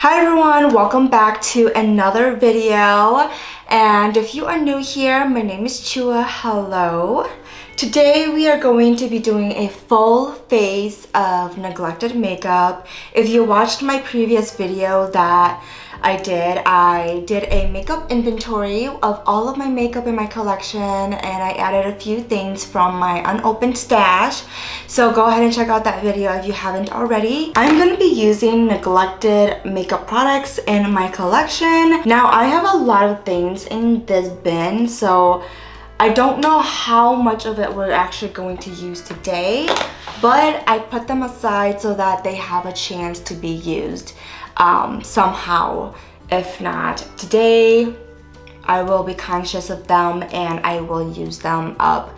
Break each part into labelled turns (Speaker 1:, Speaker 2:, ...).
Speaker 1: Hi everyone, welcome back to another video. And if you are new here, my name is Chua. Hello. Today we are going to be doing a full face of neglected makeup. If you watched my previous video that I did a makeup inventory of all of my makeup in my collection, and I added a few things from my unopened stash. So go ahead and check out that video if you haven't already. I'm going to be using neglected makeup products in my collection. Now I have a lot of things in this bin, so I don't know how much of it we're actually going to use today, but I put them aside so that they have a chance to be used somehow. If not today, I will be conscious of them and I will use them up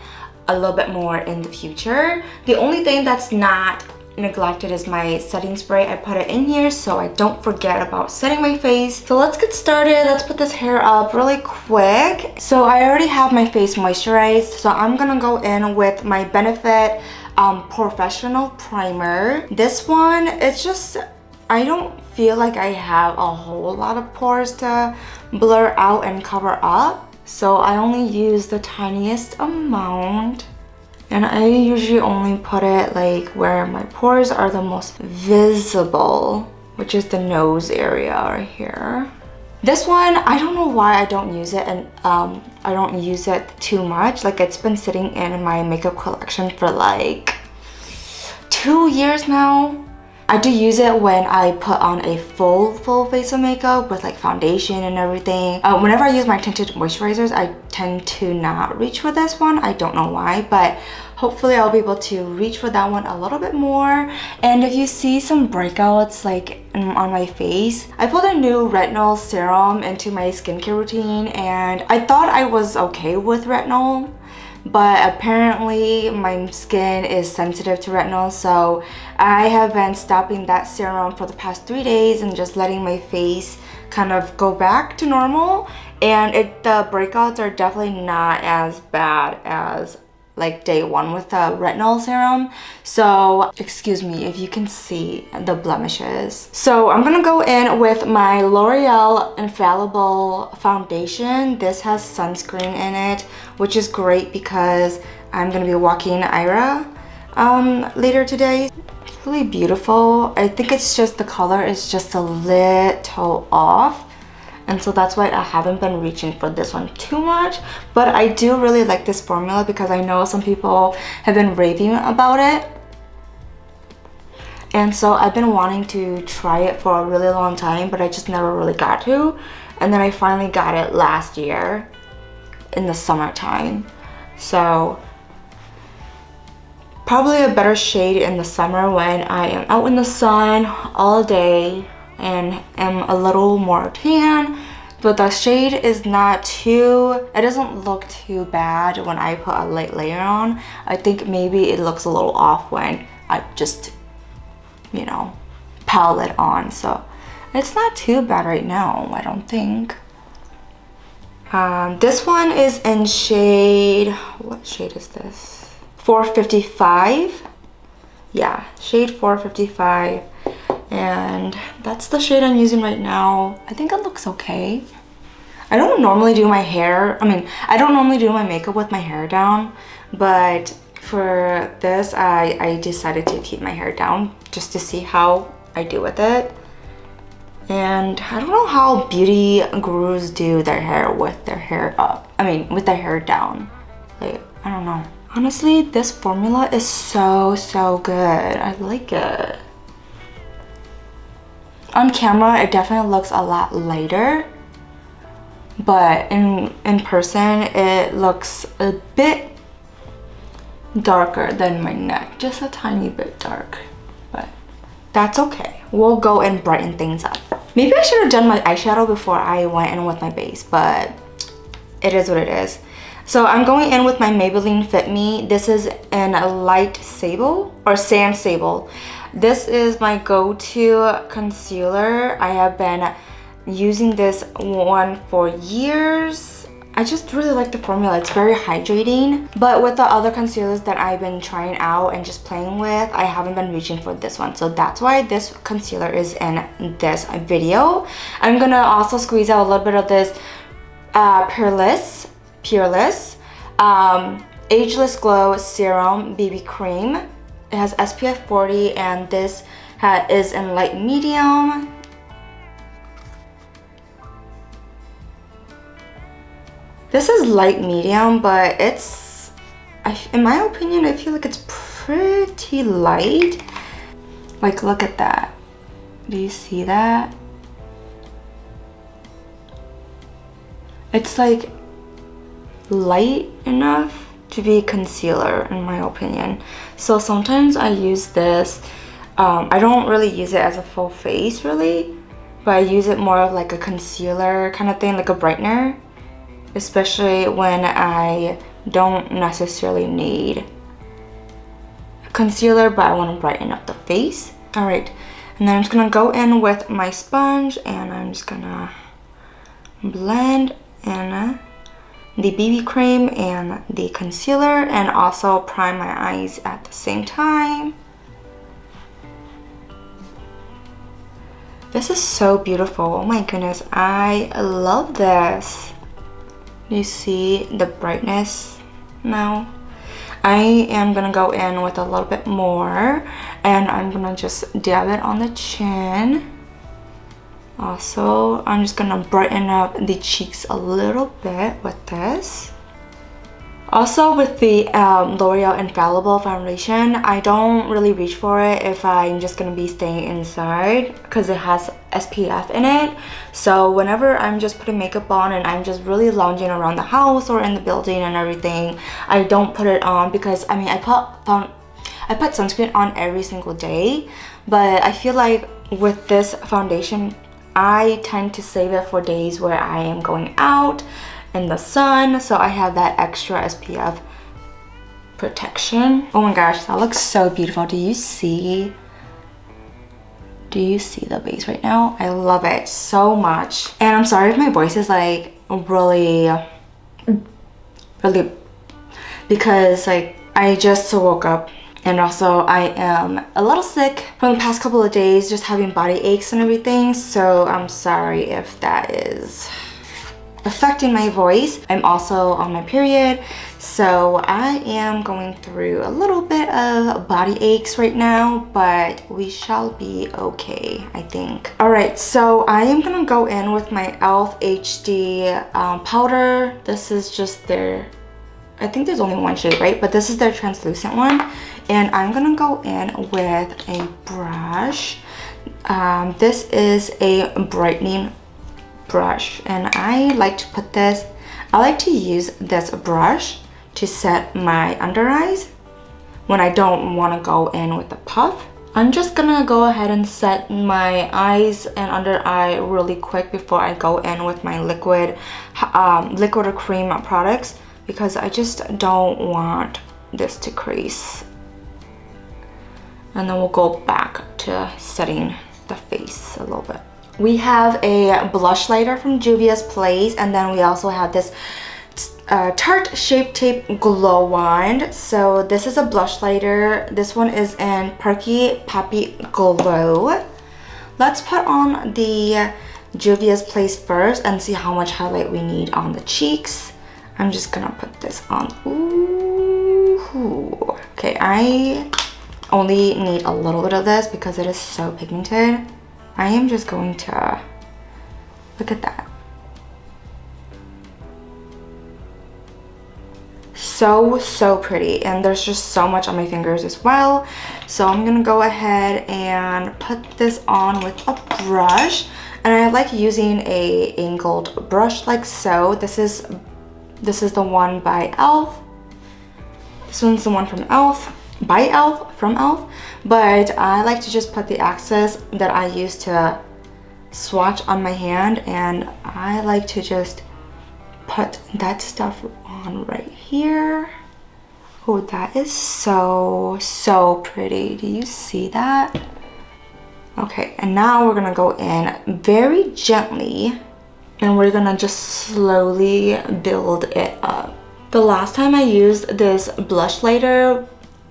Speaker 1: a little bit more in the future. The only thing that's not neglected is my setting spray. I put it in here so I don't forget about setting my face. So let's get started. Let's put this hair up really quick. So I already have my face moisturized, so I'm gonna go in with my Benefit POREfessional primer. This one, it's just, I don't feel like I have a whole lot of pores to blur out and cover up, so I only use the tiniest amount. And I usually only put it like where my pores are the most visible, which is the nose area right here. This one, I don't know why I don't use it, and I don't use it too much. Like, it's been sitting in my makeup collection for like 2 years now. I do use it when I put on a full face of makeup with like foundation and everything. Whenever I use my tinted moisturizers, I tend to not reach for this one. I don't know why, but hopefully I'll be able to reach for that one a little bit more. And if you see some breakouts like on my face, I put a new retinol serum into my skincare routine, and I thought I was okay with retinol, but apparently my skin is sensitive to retinol, so I have been stopping that serum for the past 3 days and just letting my face kind of go back to normal. And the breakouts are definitely not as bad as like day one with the retinol serum. So excuse me if you can see the blemishes. So I'm gonna go in with my L'Oreal Infallible foundation. This has sunscreen in it, which is great because I'm gonna be walking Ira later today. It's really beautiful. I think it's just the color is just a little off, and so that's why I haven't been reaching for this one too much. But I do really like this formula because I know some people have been raving about it, and so I've been wanting to try it for a really long time, but I just never really got to. And then I finally got it last year in the summertime. So probably a better shade in the summer when I am out in the sun all day and am a little more tan, but the shade is not too, it doesn't look too bad when I put a light layer on. I think maybe it looks a little off when I just, you know, pile it on. So it's not too bad right now, I don't think. This one is in shade, what shade is this? 455. Yeah, shade 455. And that's the shade I'm using right now. I think it looks okay. I don't normally do my hair, I don't normally do my makeup with my hair down, but for this I decided to keep my hair down just to see how I do with it. And I don't know how beauty gurus do their hair with their hair up, with their hair down. Like, I don't know. Honestly, this formula is so good. I like it. On camera, it definitely looks a lot lighter, but in person, it looks a bit darker than my neck, just a tiny bit dark, but that's okay. We'll go and brighten things up. Maybe I should have done my eyeshadow before I went in with my base, but it is what it is. So I'm going in with my Maybelline Fit Me. This is in a light sable or sand sable. This is my go-to concealer. I have been using this one for years. I just really like the formula. It's very hydrating. But with the other concealers that I've been trying out and just playing with, I haven't been reaching for this one. So that's why this concealer is in this video. I'm gonna also squeeze out a little bit of this Purlisse Ageless Glow Serum BB Cream. It has SPF 40 and this is in light medium. This is light medium, but it's, in my opinion, I feel like it's pretty light. Like, look at that. Do you see that? It's like light enough to be concealer, in my opinion. So sometimes I use this. I don't really use it as a full face, really, but I use it more of like a concealer kind of thing, like a brightener. Especially when I don't necessarily need a concealer, but I want to brighten up the face. All right, and then I'm just gonna go in with my sponge and I'm just gonna blend in the BB cream and the concealer and also prime my eyes at the same time. This is so beautiful. Oh my goodness, I love this. You see the brightness now? I am gonna go in with a little bit more and I'm gonna just dab it on the chin. Also, I'm just gonna brighten up the cheeks a little bit with this. Also, with the L'Oreal Infallible foundation, I don't really reach for it if I'm just gonna be staying inside because it has SPF in it. So whenever I'm just putting makeup on and I'm just really lounging around the house or in the building and everything, I don't put it on because I mean I put sunscreen on every single day, but I feel like with this foundation, I tend to save it for days where I am going out in the sun, so I have that extra SPF protection. Oh my gosh, that looks so beautiful. Do you see the base right now? I love it so much. And I'm sorry if my voice is like really because like I just woke up and also I am a little sick from the past couple of days, just having body aches and everything, so I'm sorry if that is affecting my voice. I'm also on my period, so I am going through a little bit of body aches right now, but we shall be okay, I think. All right, so I am gonna go in with my E.L.F HD powder. This is just their, I think there's only one shade, right? But this is their translucent one, and I'm gonna go in with a brush. This is a brightening brush, and I like to use this brush to set my under eyes when I don't want to go in with a puff. I'm just gonna go ahead and set my eyes and under eye really quick before I go in with my liquid or cream products, because I just don't want this to crease. And then we'll go back to setting the face a little bit. We have a blush lighter from Juvia's Place, and then we also have this Tarte Shape Tape Glow Wand. So this is a blush lighter. This one is in Perky Poppy Glow. Let's put on the Juvia's Place first and see how much highlight we need on the cheeks. I'm just gonna put this on. Ooh. Okay, I only need a little bit of this because it is so pigmented. I am just going to, look at that. So pretty, and there's just so much on my fingers as well. So I'm gonna go ahead and put this on with a brush, and I like using a angled brush like so. This is the one by E.L.F. This one's the one from E.L.F. by E.L.F. from E.L.F. But I like to just put the excess that I use to swatch on my hand, and I like to just put that stuff on right here. Oh, that is so pretty. Do you see that? Okay, and now we're gonna go in very gently And we're gonna just slowly build it up. The last time I used this Blushlighter,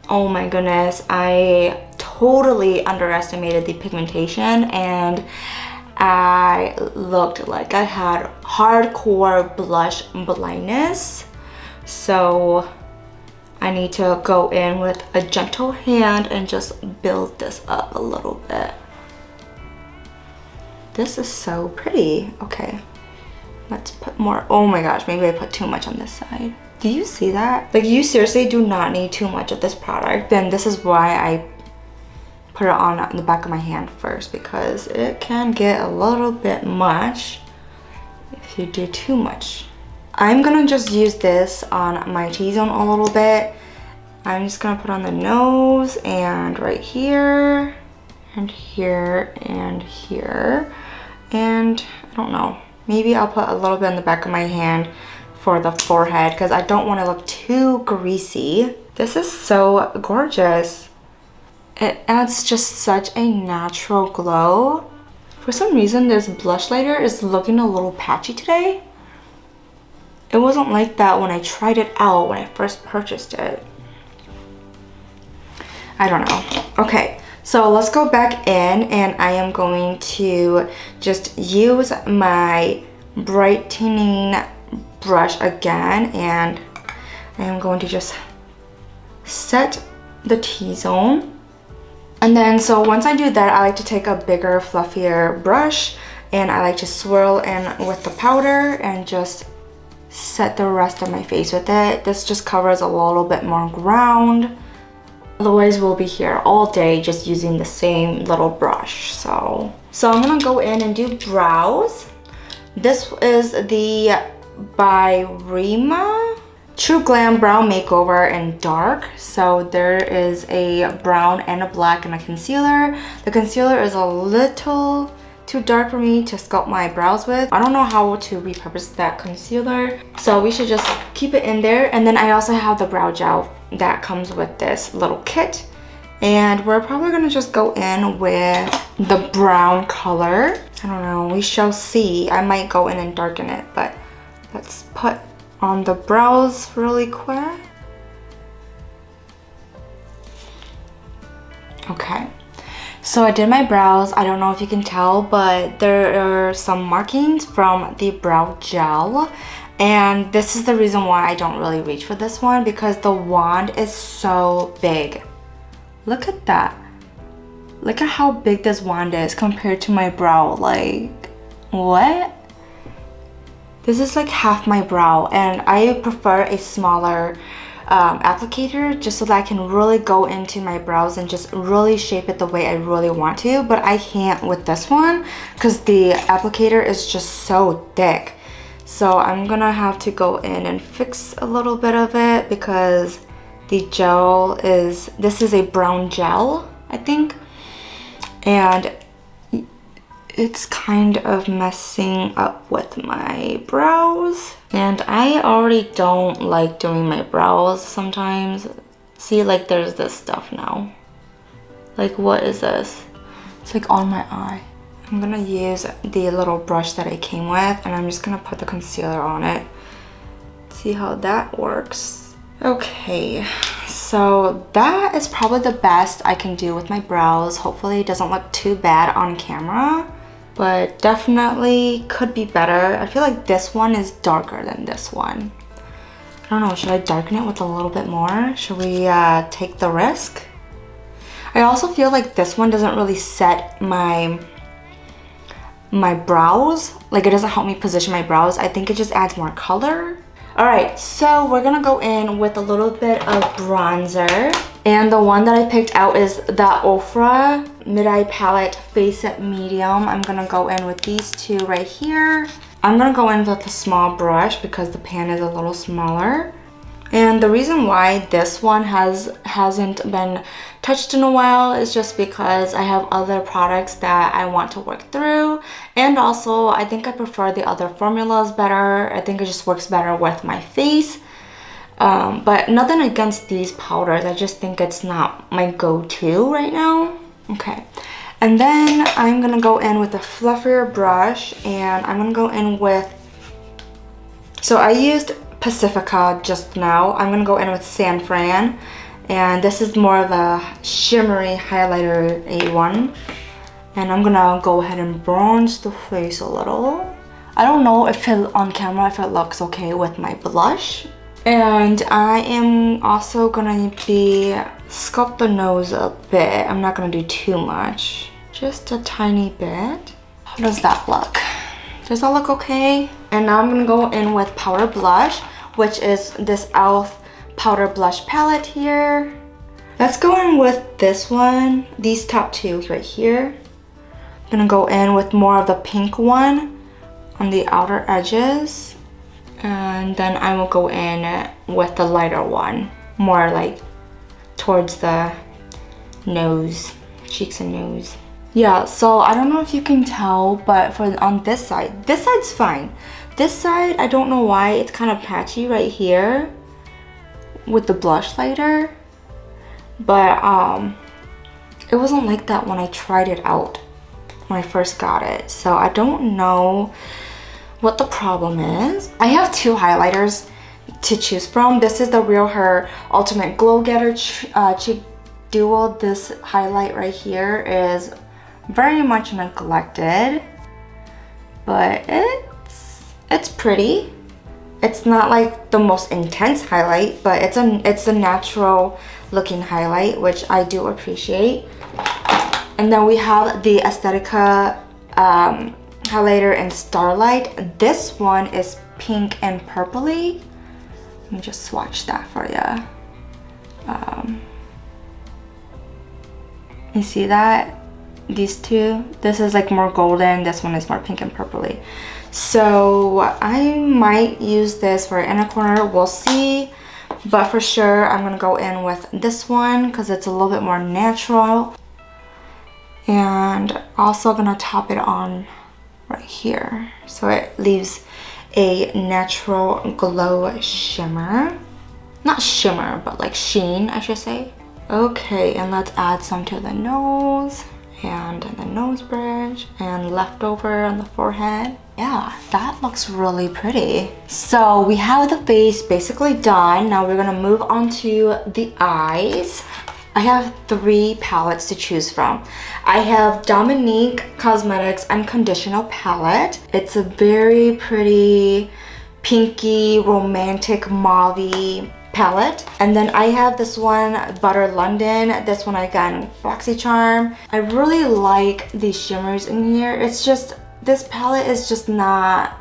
Speaker 1: oh my goodness, I totally underestimated the pigmentation and I looked like I had hardcore blush blindness. So I need to go in with a gentle hand and just build this up a little bit. This is so pretty. Okay, let's put more. Oh my gosh, maybe I put too much on this side. Do you see that? Like, you seriously do not need too much of this product. Then this is why I put it on the back of my hand first, because it can get a little bit much if you do too much. I'm gonna just use this on my T-zone a little bit. I'm just gonna put on the nose and right here and here and here. And I don't know, maybe I'll put a little bit on the back of my hand for the forehead because I don't want to look too greasy. This is so gorgeous. It adds just such a natural glow. For some reason, this Blushlighter is looking a little patchy today. It wasn't like that when I tried it out when I first purchased it. I don't know. Okay, so let's go back in and I am going to just use my brightening brush again, and I am going to just set the T-zone. And then, so once I do that, I like to take a bigger, fluffier brush and I like to swirl in with the powder and just set the rest of my face with it. This just covers a little bit more ground. Otherwise, we'll be here all day just using the same little brush. So I'm gonna go in and do brows. This is the by Reema True Glam Brow Makeover in dark. So there is a brown and a black and a concealer. The concealer is a little too dark for me to sculpt my brows with. I don't know how to repurpose that concealer, so we should just keep it in there. And then I also have the brow gel that comes with this little kit, and we're probably gonna just go in with the brown color. I don't know, we shall see. I might go in and darken it, but let's put on the brows really quick. Okay, so I did my brows. I don't know if you can tell, but there are some markings from the brow gel. And this is the reason why I don't really reach for this one, because the wand is so big. Look at that. Look at how big this wand is compared to my brow. Like, what? This is like half my brow, and I prefer a smaller applicator just so that I can really go into my brows and just really shape it the way I really want to. But I can't with this one because the applicator is just so thick. So I'm gonna have to go in and fix a little bit of it because the gel is, this is a brown gel, I think, and it's kind of messing up with my brows. And I already don't like doing my brows sometimes. See, like there's this stuff now. Like, what is this? It's like on my eye. I'm gonna use the little brush that I came with, and I'm just gonna put the concealer on it. See how that works. Okay, so that is probably the best I can do with my brows. Hopefully it doesn't look too bad on camera, but definitely could be better. I feel like this one is darker than this one. I don't know, should I darken it with a little bit more? Should we take the risk? I also feel like this one doesn't really set my brows. Like, it doesn't help me position my brows. I think it just adds more color. All right, so we're gonna go in with a little bit of bronzer. And the one that I picked out is the Ofra Mid-Eye Palette Face It Medium. I'm gonna go in with these two right here. I'm gonna go in with a small brush because the pan is a little smaller. And the reason why this one hasn't been touched in a while is just because I have other products that I want to work through. And also, I think I prefer the other formulas better. I think it just works better with my face. But nothing against these powders. I just think it's not my go-to right now. Okay. And then I'm gonna go in with a fluffier brush, and I'm gonna go in with, so I used Pacifica just now. I'm gonna go in with San Fran, and this is more of a shimmery highlighter A1. And I'm gonna go ahead and bronze the face a little. I don't know if on camera if it looks okay with my blush. And I am also gonna be sculpt the nose a bit. I'm not gonna do too much, just a tiny bit. How does that look? Does that look okay? And now I'm gonna go in with powder blush, which is this E.L.F powder blush palette here. Let's go in with this one, these top two right here. I'm gonna go in with more of the pink one on the outer edges, and then I will go in with the lighter one, more like towards the nose, cheeks and nose. Yeah, so I don't know if you can tell, but on this side's fine. This side, I don't know why, it's kind of patchy right here with the Blushlighter, but it wasn't like that when I tried it out when I first got it. So I don't know what the problem is. I have two highlighters to choose from. This is the REALHER Ultimate Glow Getter Cheek Duo. This highlight right here is very much neglected, but it's pretty. It's not like the most intense highlight, but it's a natural looking highlight, which I do appreciate. And then we have the Aesthetica highlighter in Starlight. This one is pink and purpley. Let me just swatch that for you. You see that? These two? This is like more golden, this one is more pink and purpley. So I might use this for inner corner, we'll see. But for sure, I'm gonna go in with this one because it's a little bit more natural. And also gonna top it on right here, so it leaves a natural glow shimmer. Not shimmer, but like sheen, I should say. Okay, and let's add some to the nose and the nose bridge and leftover on the forehead. Yeah, that looks really pretty. So we have the face basically done. Now we're gonna move on to the eyes. I have 3 palettes to choose from. I have Dominique Cosmetics Unconditional palette. It's a very pretty pinky, romantic, mauve palette. And then I have this one, Butter London. This one I got in BoxyCharm. I really like these shimmers in here. It's just, this palette is just not,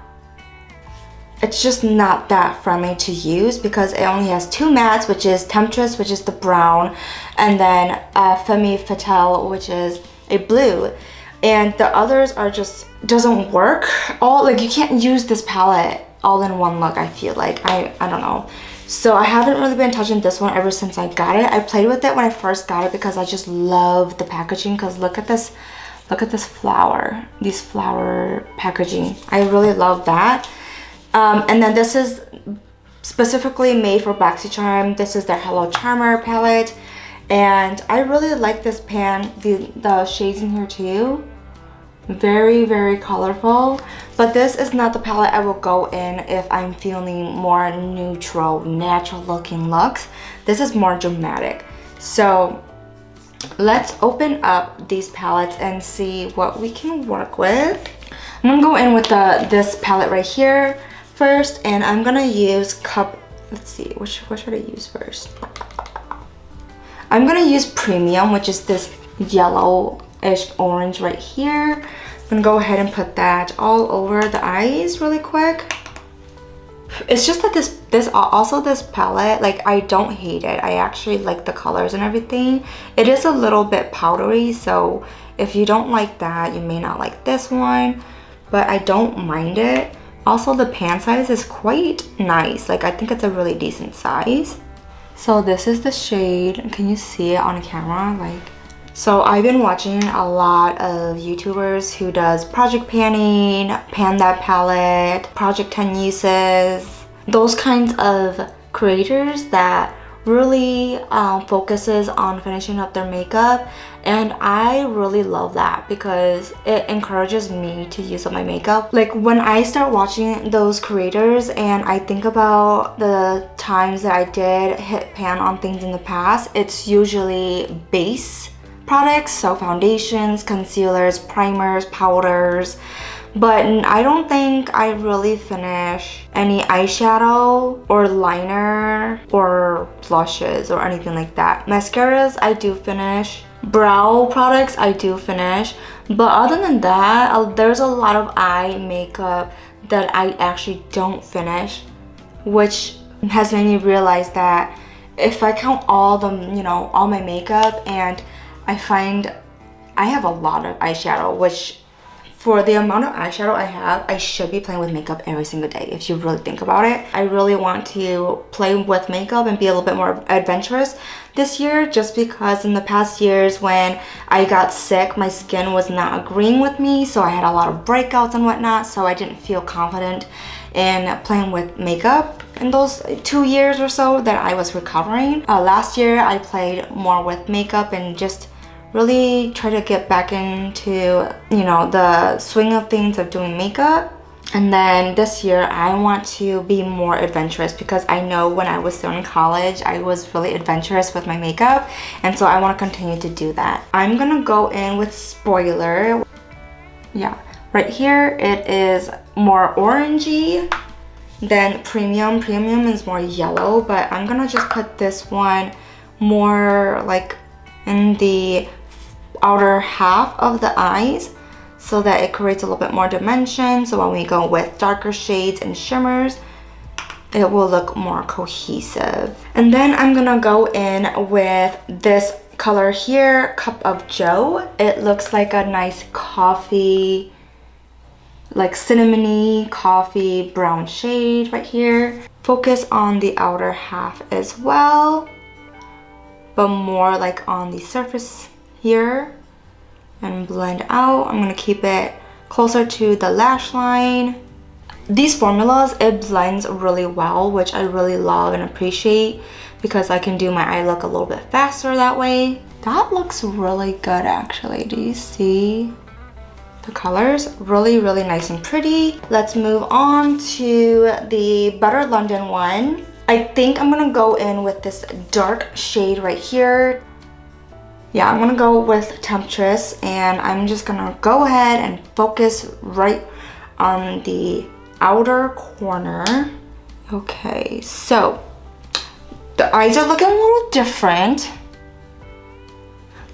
Speaker 1: it's just not that friendly to use because it only has 2 mattes, which is Temptress, which is the brown, and then Femme Fatale, which is a blue. And the others are just, doesn't work. Like you can't use this palette all in one look, I feel like. I don't know. So I haven't really been touching this one ever since I got it. I played with it when I first got it because I just love the packaging, because look at this flower, these flower packaging. I really love that. And then this is specifically made for BoxyCharm. This is their Hello Charmer palette. And I really like this pan, the shades in here too. Very, very colorful. But this is not the palette I will go in if I'm feeling more neutral, natural looking looks. This is more dramatic. So let's open up these palettes and see what we can work with. I'm gonna go in with this palette right here first, and I'm gonna use let's see, what should I use first? I'm gonna use Premium, which is this yellowish orange right here. I'm gonna go ahead and put that all over the eyes really quick. It's just that this palette, like, I don't hate it. I actually like the colors and everything. It is a little bit powdery, so if you don't like that, you may not like this one, but I don't mind it. Also, the pan size is quite nice. Like, I think it's a really decent size. So this is the shade. Can you see it on camera? Like, so I've been watching a lot of YouTubers who does project panning, pan that palette, project 10 uses, those kinds of creators that really focuses on finishing up their makeup, and I really love that because it encourages me to use up my makeup. Like when I start watching those creators and I think about the times that I did hit pan on things in the past, it's usually base products, so foundations, concealers, primers, powders. But I don't think I really finish any eyeshadow or liner or blushes or anything like that. Mascaras I do finish. Brow products I do finish. But other than that, there's a lot of eye makeup that I actually don't finish, which has made me realize that if I count all the, all my makeup, and I find I have a lot of eyeshadow, which for the amount of eyeshadow I have, I should be playing with makeup every single day if you really think about it. I really want to play with makeup and be a little bit more adventurous this year, just because in the past years when I got sick, my skin was not agreeing with me, so I had a lot of breakouts and whatnot, so I didn't feel confident in playing with makeup in those 2 years or so that I was recovering. Last year I played more with makeup and just really try to get back into, the swing of things of doing makeup. And then this year I want to be more adventurous, because I know when I was still in college I was really adventurous with my makeup, and so I want to continue to do that. I'm gonna go in with Spoiler. Yeah, right here it is more orangey than Premium. Premium is more yellow, but I'm gonna just put this one more like in the outer half of the eyes, so that it creates a little bit more dimension, so when we go with darker shades and shimmers, it will look more cohesive. And then I'm gonna go in with this color here, Cup of Joe. It looks like a nice coffee, like cinnamony coffee brown shade right here. Focus on the outer half as well, but more like on the surface here, and blend out. I'm gonna keep it closer to the lash line. These formulas, it blends really well, which I really love and appreciate, because I can do my eye look a little bit faster that way. That looks really good actually. Do you see the colors? Really, really nice and pretty. Let's move on to the Butter London one. I think I'm gonna go in with this dark shade right here. Yeah, I'm gonna go with Temptress, and I'm just gonna go ahead and focus right on the outer corner. Okay, so the eyes are looking a little different.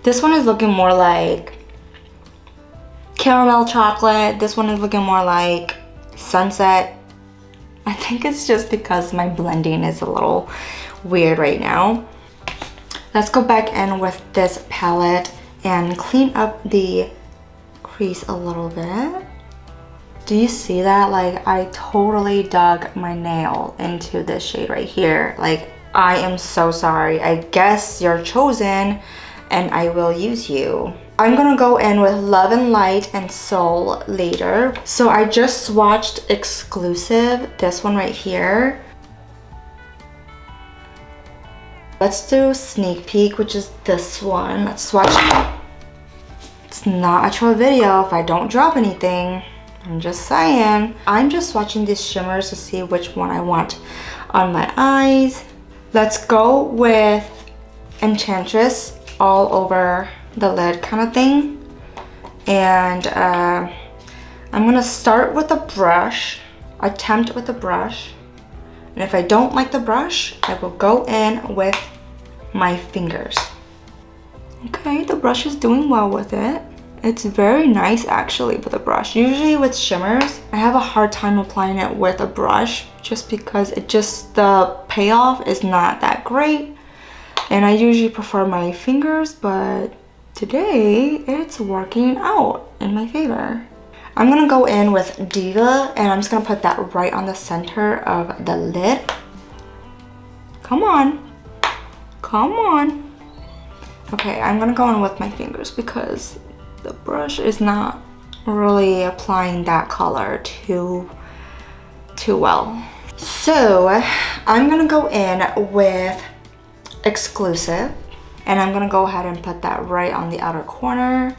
Speaker 1: This one is looking more like caramel chocolate. This one is looking more like sunset. I think it's just because my blending is a little weird right now. Let's go back in with this palette and clean up the crease a little bit. Do you see that? Like, I totally dug my nail into this shade right here. Like, I am so sorry. I guess you're chosen and I will use you. I'm gonna go in with Love and Light and Soul later. So I just swatched Exclusive, this one right here. Let's do Sneak Peek, which is this one. Let's swatch. It's not a true video if I don't drop anything. I'm just saying. I'm just swatching these shimmers to see which one I want on my eyes. Let's go with Enchantress all over the lid kind of thing. And I'm gonna start with a brush, attempt with a brush. And if I don't like the brush, I will go in with my fingers. Okay, the brush is doing well with it. It's very nice actually with a brush. Usually with shimmers, I have a hard time applying it with a brush just because the payoff is not that great. And I usually prefer my fingers, but today it's working out in my favor. I'm gonna go in with Diva, and I'm just gonna put that right on the center of the lid. Come on. Come on. Okay, I'm gonna go in with my fingers because the brush is not really applying that color too well. So I'm gonna go in with exclusive. And I'm gonna go ahead and put that right on the outer corner.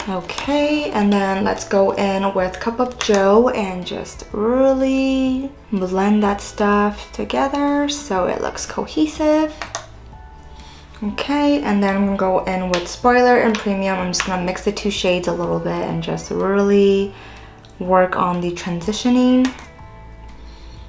Speaker 1: Okay, and then let's go in with Cup of Joe and just really blend that stuff together so it looks cohesive. Okay, and then I'm gonna go in with Spoiler and Premium. I'm just gonna mix the two shades a little bit and just really work on the transitioning.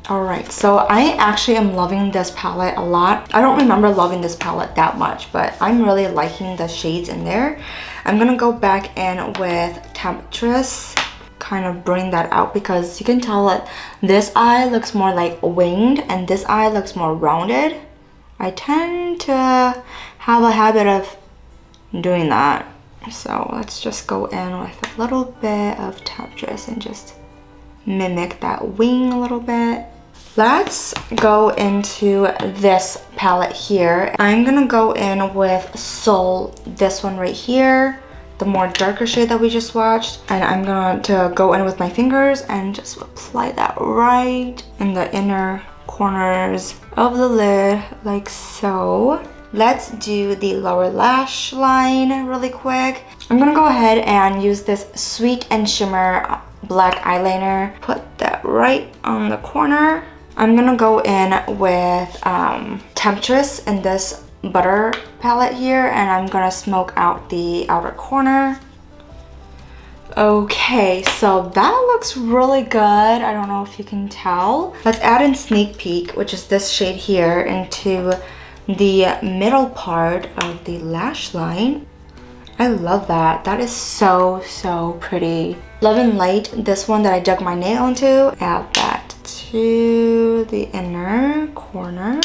Speaker 1: Alright, so I actually am loving this palette a lot. I don't remember loving this palette that much, but I'm really liking the shades in there. I'm gonna go back in with Temptress, kind of bring that out because you can tell that this eye looks more like winged and this eye looks more rounded. I tend to have a habit of doing that. So let's just go in with a little bit of Temptress and just mimic that wing a little bit. Let's go into this palette here. I'm gonna go in with Soul, this one right here, the more darker shade that we just watched. And I'm going to go in with my fingers and just apply that right in the inner corners of the lid, like so. Let's do the lower lash line really quick. I'm gonna go ahead and use this Sweet and Shimmer black eyeliner. Put that right on the corner. I'm gonna go in with Temptress in this butter palette here, and I'm gonna smoke out the outer corner. Okay, so that looks really good. I don't know if you can tell. Let's add in Sneak Peek, which is this shade here, into the middle part of the lash line. I love that. That is so, so pretty. Love and Light, this one that I dug my nail into. Add that to the inner corner.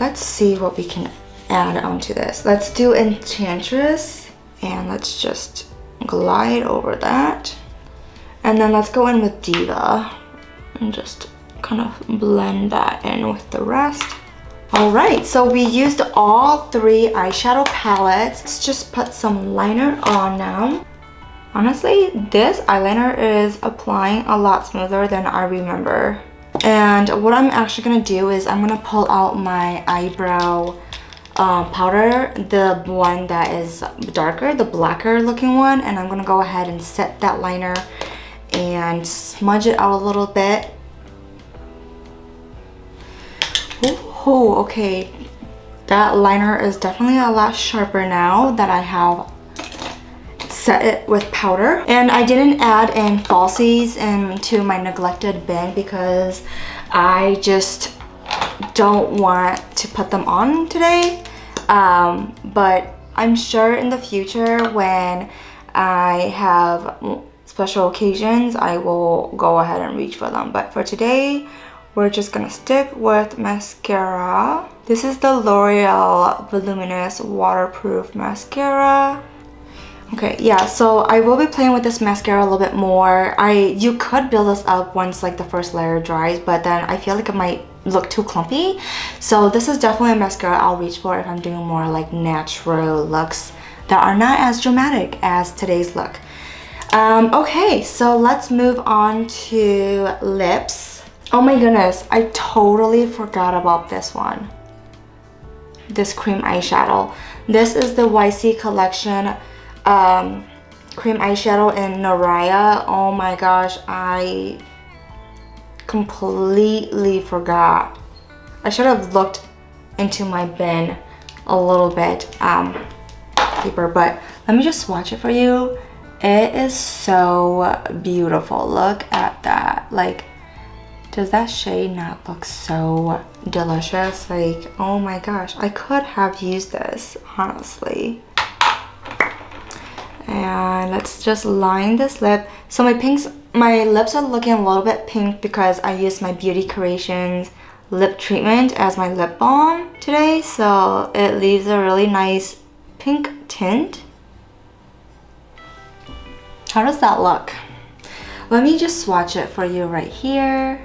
Speaker 1: Let's see what we can add onto this. Let's do Enchantress and let's just glide over that. And then let's go in with Diva and just kind of blend that in with the rest. Alright, so we used all three eyeshadow palettes. Let's just put some liner on now. Honestly, this eyeliner is applying a lot smoother than I remember. And what I'm actually going to do is I'm going to pull out my eyebrow powder, the one that is darker, the blacker looking one, and I'm going to go ahead and set that liner and smudge it out a little bit. Oh, okay. That liner is definitely a lot sharper now that I have set it with powder. And I didn't add in falsies into my neglected bin because I just don't want to put them on today. But I'm sure in the future when I have special occasions, I will go ahead and reach for them. But for today, we're just gonna stick with mascara. This is the L'Oreal Voluminous Waterproof Mascara. Okay, yeah, so I will be playing with this mascara a little bit more. You could build this up once like the first layer dries, but then I feel like it might look too clumpy. So this is definitely a mascara I'll reach for if I'm doing more like natural looks that are not as dramatic as today's look. Okay, so let's move on to lips. Oh my goodness, I totally forgot about this one. This cream eyeshadow. This is the YC collection cream eyeshadow in Naraya. Oh my gosh, I completely forgot. I should have looked into my bin a little bit deeper, but let me just swatch it for you. It is so beautiful. Look at that. Like, does that shade not look so delicious? Like, oh my gosh, I could have used this, honestly. And let's just line this lip. So my lips are looking a little bit pink because I used my Beauty Creations lip treatment as my lip balm today. So it leaves a really nice pink tint. How does that look? Let me just swatch it for you right here.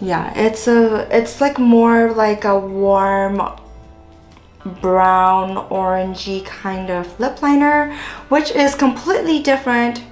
Speaker 1: Yeah, it's like more like a warm brown orangey kind of lip liner, which is completely different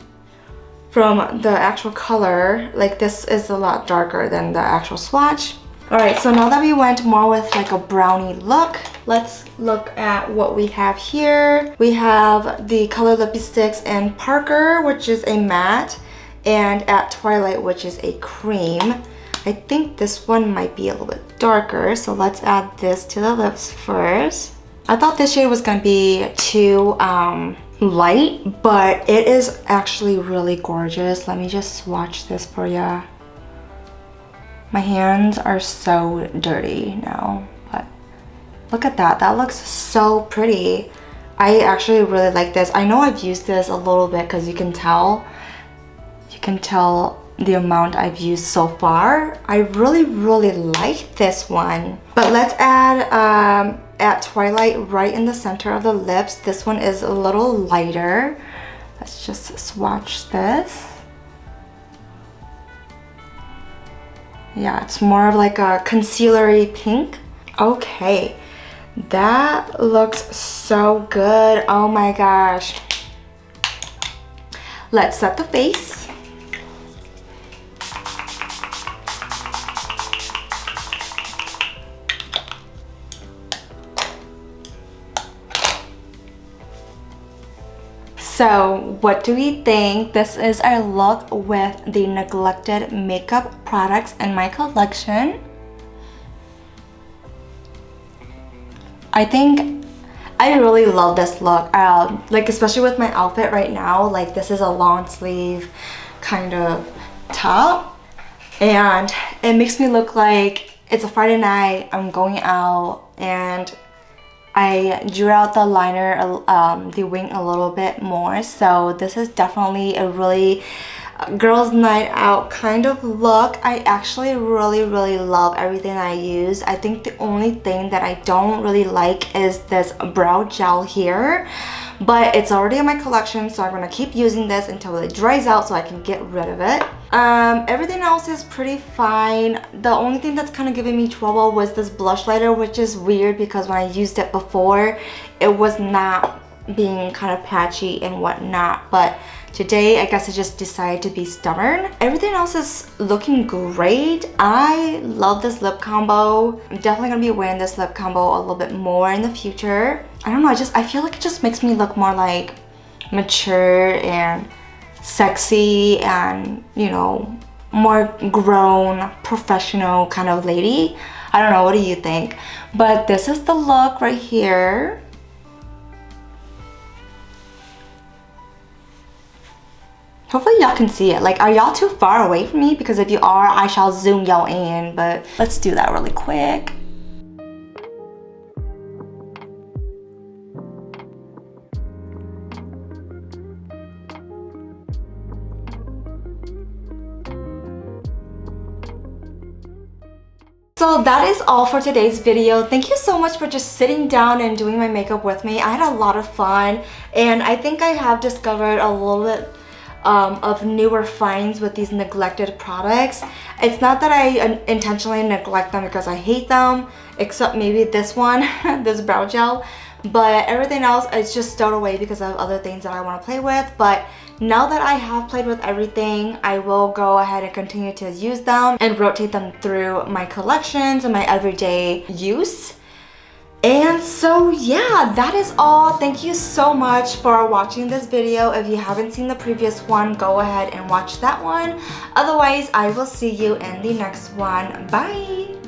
Speaker 1: from the actual color. Like this is a lot darker than the actual swatch. Alright, so now that we went more with like a brownie look, let's look at what we have here. We have the Color Lippie Sticks in Parker, which is a matte, and at Twilight, which is a cream. I think this one might be a little bit darker, so let's add this to the lips first. I thought this shade was gonna be too light, but it is actually really gorgeous. Let me just swatch this for ya. My hands are so dirty now, but look at that. That looks so pretty. I actually really like this. I know I've used this a little bit because you can tell the amount I've used so far. I really like this one. But let's add at Twilight right in the center of the lips. This one is a little lighter. Let's just swatch this. Yeah, it's more of like a concealer-y pink. Okay, that looks so good. Oh my gosh. Let's set the face. So what do we think? This is our look with the neglected makeup products in my collection. I think I really love this look, like especially with my outfit right now. Like this is a long sleeve kind of top, and it makes me look like it's a Friday night, I'm going out, and I drew out the liner, the wing a little bit more. So this is definitely a really girls' night out kind of look. I actually really love everything I use. I think the only thing that I don't really like is this brow gel here, but it's already in my collection, so I'm gonna keep using this until it dries out so I can get rid of it. Everything else is pretty fine. The only thing that's kind of giving me trouble was this Blushlighter, which is weird because when I used it before, it was not being kind of patchy and whatnot, but today I guess I just decided to be stubborn. Everything else is looking great. I love this lip combo. I'm definitely gonna be wearing this lip combo a little bit more in the future. I don't know, I feel like it just makes me look more like mature and sexy and, you know, more grown, professional kind of lady. I don't know, what do you think? But this is the look right here. Hopefully y'all can see it. Like, are y'all too far away from me? Because if you are, I shall zoom y'all in, but let's do that really quick. So that is all for today's video. Thank you so much for just sitting down and doing my makeup with me. I had a lot of fun, and I think I have discovered a little bit of newer finds with these neglected products. It's not that I intentionally neglect them because I hate them, except maybe this one, this brow gel, but everything else is just stowed away because I have other things that I want to play with. But now that I have played with everything, I will go ahead and continue to use them and rotate them through my collections and my everyday use. And so yeah, that is all. Thank you so much for watching this video. If you haven't seen the previous one, go ahead and watch that one. Otherwise, I will see you in the next one. Bye!